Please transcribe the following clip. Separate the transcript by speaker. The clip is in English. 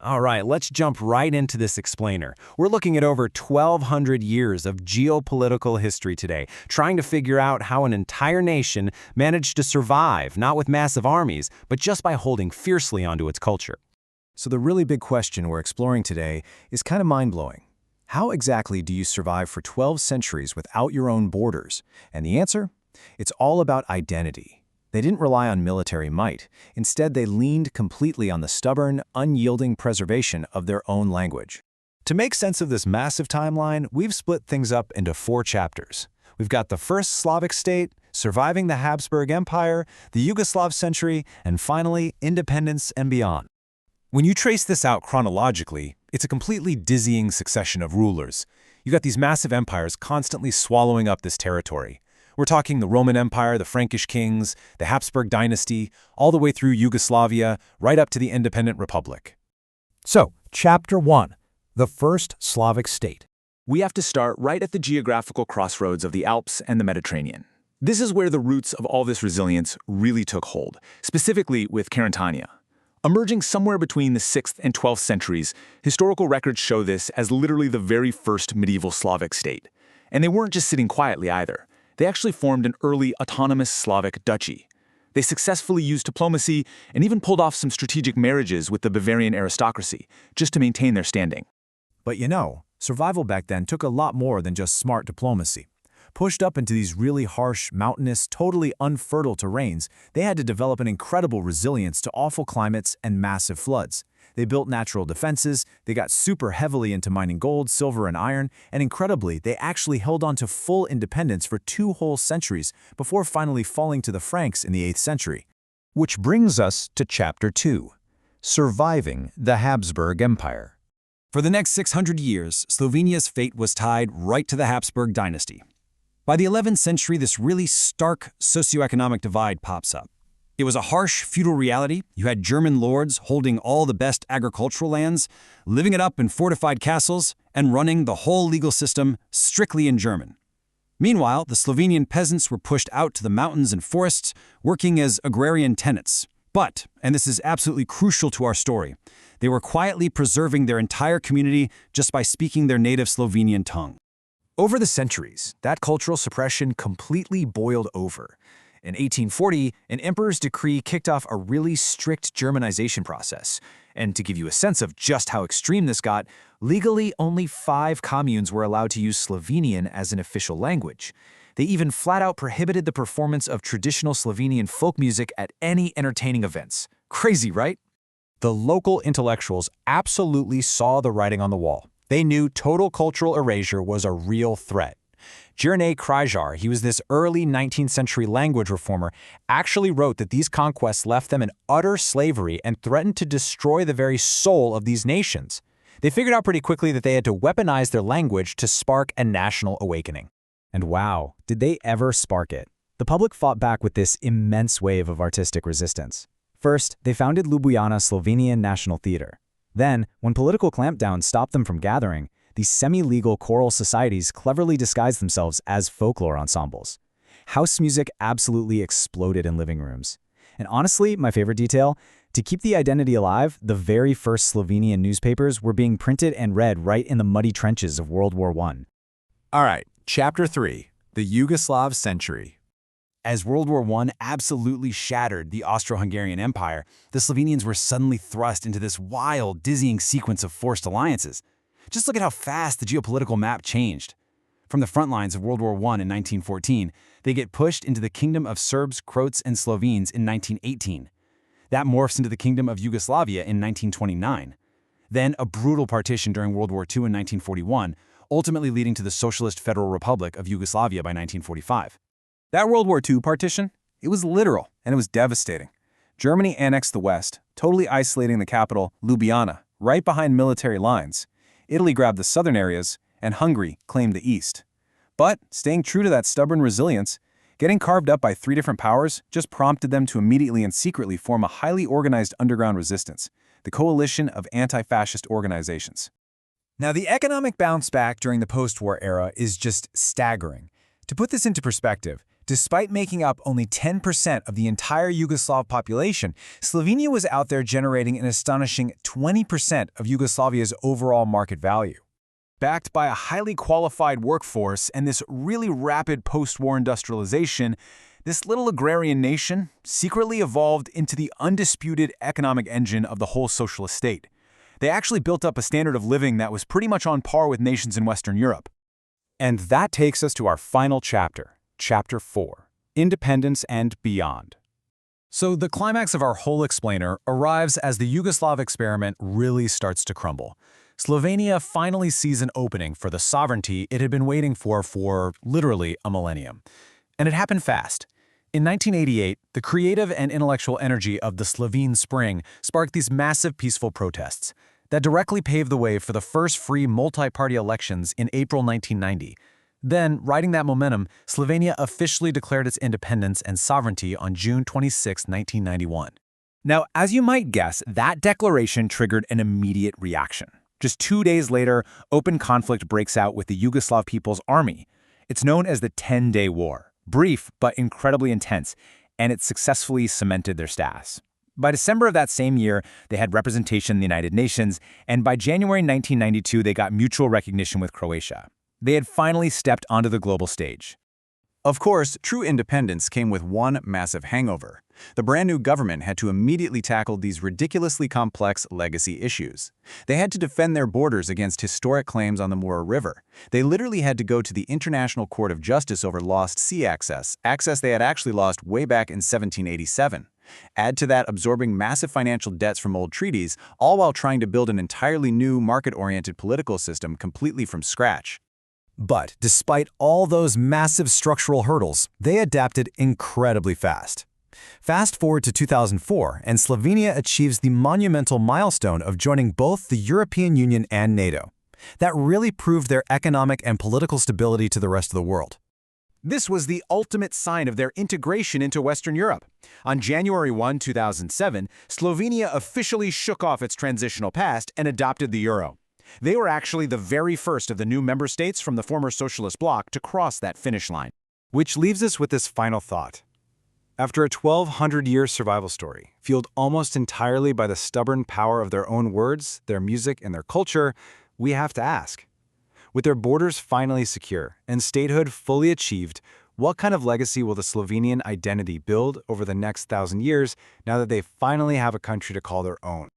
Speaker 1: All right, let's jump right into this explainer. We're looking at over 1,200 years of geopolitical history today, trying to figure out how an entire nation managed to survive, not with massive armies, but just by holding fiercely onto its culture.
Speaker 2: So the really big question we're exploring today is kind of mind-blowing. How exactly do you survive for 12 centuries without your own borders? And the answer? It's all about identity. They didn't rely on military might. Instead, they leaned completely on the stubborn, unyielding preservation of their own language. To make sense of this massive timeline, we've split things up into 4 chapters. We've got the first Slavic state, surviving the Habsburg Empire, the Yugoslav century, and finally, independence and beyond. When you trace this out chronologically, it's a completely dizzying succession of rulers. You got these massive empires constantly swallowing up this territory. We're talking the Roman Empire, the Frankish kings, the Habsburg dynasty, all the way through Yugoslavia, right up to the independent republic.
Speaker 3: So, Chapter 1, the first Slavic state.
Speaker 4: We have to start right at the geographical crossroads of the Alps and the Mediterranean. This is where the roots of all this resilience really took hold, specifically with Karantanija. Emerging somewhere between the 6th and 12th centuries, historical records show this as literally the very first medieval Slavic state. And they weren't just sitting quietly either. They actually formed an early autonomous Slavic duchy. They successfully used diplomacy and even pulled off some strategic marriages with the Bavarian aristocracy, just to maintain their standing.
Speaker 2: But survival back then took a lot more than just smart diplomacy. Pushed up into these really harsh, mountainous, totally unfertile terrains, they had to develop an incredible resilience to awful climates and massive floods. They built natural defenses, they got super heavily into mining gold, silver, and iron, and incredibly, they actually held on to full independence for 2 whole centuries before finally falling to the Franks in the 8th century.
Speaker 3: Which brings us to Chapter 2, surviving the Habsburg Empire.
Speaker 1: For the next 600 years, Slovenia's fate was tied right to the Habsburg dynasty. By the 11th century, this really stark socioeconomic divide pops up. It was a harsh feudal reality. You had German lords holding all the best agricultural lands, living it up in fortified castles, and running the whole legal system strictly in German. Meanwhile, the Slovenian peasants were pushed out to the mountains and forests, working as agrarian tenants. But, and this is absolutely crucial to our story, they were quietly preserving their entire community just by speaking their native Slovenian tongue.
Speaker 2: Over the centuries, that cultural suppression completely boiled over. In 1840, an emperor's decree kicked off a really strict Germanization process. And to give you a sense of just how extreme this got, legally only 5 communes were allowed to use Slovenian as an official language. They even flat-out prohibited the performance of traditional Slovenian folk music at any entertaining events. Crazy, right?
Speaker 3: The local intellectuals absolutely saw the writing on the wall. They knew total cultural erasure was a real threat. Jernej Krajcar, he was this early 19th century language reformer, actually wrote that these conquests left them in utter slavery and threatened to destroy the very soul of these nations. They figured out pretty quickly that they had to weaponize their language to spark a national awakening. And wow, did they ever spark it. The public fought back with this immense wave of artistic resistance. First, they founded Ljubljana Slovenian National Theatre. Then, when political clampdowns stopped them from gathering, these semi-legal choral societies cleverly disguised themselves as folklore ensembles. House music absolutely exploded in living rooms. And honestly, my favorite detail, to keep the identity alive, the very first Slovenian newspapers were being printed and read right in the muddy trenches of World War I.
Speaker 2: All right, Chapter 3, the Yugoslav century.
Speaker 1: As World War I absolutely shattered the Austro-Hungarian Empire, the Slovenians were suddenly thrust into this wild, dizzying sequence of forced alliances. Just look at how fast the geopolitical map changed. From the front lines of World War I in 1914, they get pushed into the Kingdom of Serbs, Croats, and Slovenes in 1918. That morphs into the Kingdom of Yugoslavia in 1929. Then a brutal partition during World War II in 1941, ultimately leading to the Socialist Federal Republic of Yugoslavia by 1945. That World War II partition, it was literal, and it was devastating. Germany annexed the West, totally isolating the capital, Ljubljana, right behind military lines. Italy grabbed the southern areas, and Hungary claimed the east. But, staying true to that stubborn resilience, getting carved up by 3 different powers just prompted them to immediately and secretly form a highly organized underground resistance, the coalition of anti-fascist organizations. Now, the economic bounce back during the post-war era is just staggering. To put this into perspective,
Speaker 2: Despite making up only 10% of the entire Yugoslav population, Slovenia was out there generating an astonishing 20% of Yugoslavia's overall market value. Backed by a highly qualified workforce and this really rapid post-war industrialization, this little agrarian nation secretly evolved into the undisputed economic engine of the whole socialist state. They actually built up a standard of living that was pretty much on par with nations in Western Europe.
Speaker 3: And that takes us to our final chapter, Chapter 4, Independence and Beyond.
Speaker 2: So the climax of our whole explainer arrives as the Yugoslav experiment really starts to crumble. Slovenia finally sees an opening for the sovereignty it had been waiting for literally a millennium. And it happened fast. In 1988, the creative and intellectual energy of the Slovene Spring sparked these massive peaceful protests that directly paved the way for the first free multi-party elections in April 1990. Then, riding that momentum, Slovenia officially declared its independence and sovereignty on June 26, 1991. Now, as you might guess, that declaration triggered an immediate reaction. Just 2 days later, open conflict breaks out with the Yugoslav People's Army. It's known as the 10-Day War. Brief, but incredibly intense, and it successfully cemented their status. By December of that same year, they had representation in the United Nations, and by January 1992, they got mutual recognition with Croatia. They had finally stepped onto the global stage.
Speaker 3: Of course, true independence came with one massive hangover. The brand new government had to immediately tackle these ridiculously complex legacy issues. They had to defend their borders against historic claims on the Mura River. They literally had to go to the International Court of Justice over lost sea access they had actually lost way back in 1787. Add to that absorbing massive financial debts from old treaties, all while trying to build an entirely new market-oriented political system completely from scratch.
Speaker 2: But despite all those massive structural hurdles, they adapted incredibly fast. Fast forward to 2004, and Slovenia achieves the monumental milestone of joining both the European Union and NATO. That really proved their economic and political stability to the rest of the world.
Speaker 1: This was the ultimate sign of their integration into Western Europe. On January 1, 2007, Slovenia officially shook off its transitional past and adopted the euro. They were actually the very first of the new member states from the former socialist bloc to cross that finish line.
Speaker 2: Which leaves us with this final thought. After a 1,200-year survival story, fueled almost entirely by the stubborn power of their own words, their music, and their culture, we have to ask, with their borders finally secure and statehood fully achieved, what kind of legacy will the Slovenian identity build over the next 1,000 years now that they finally have a country to call their own?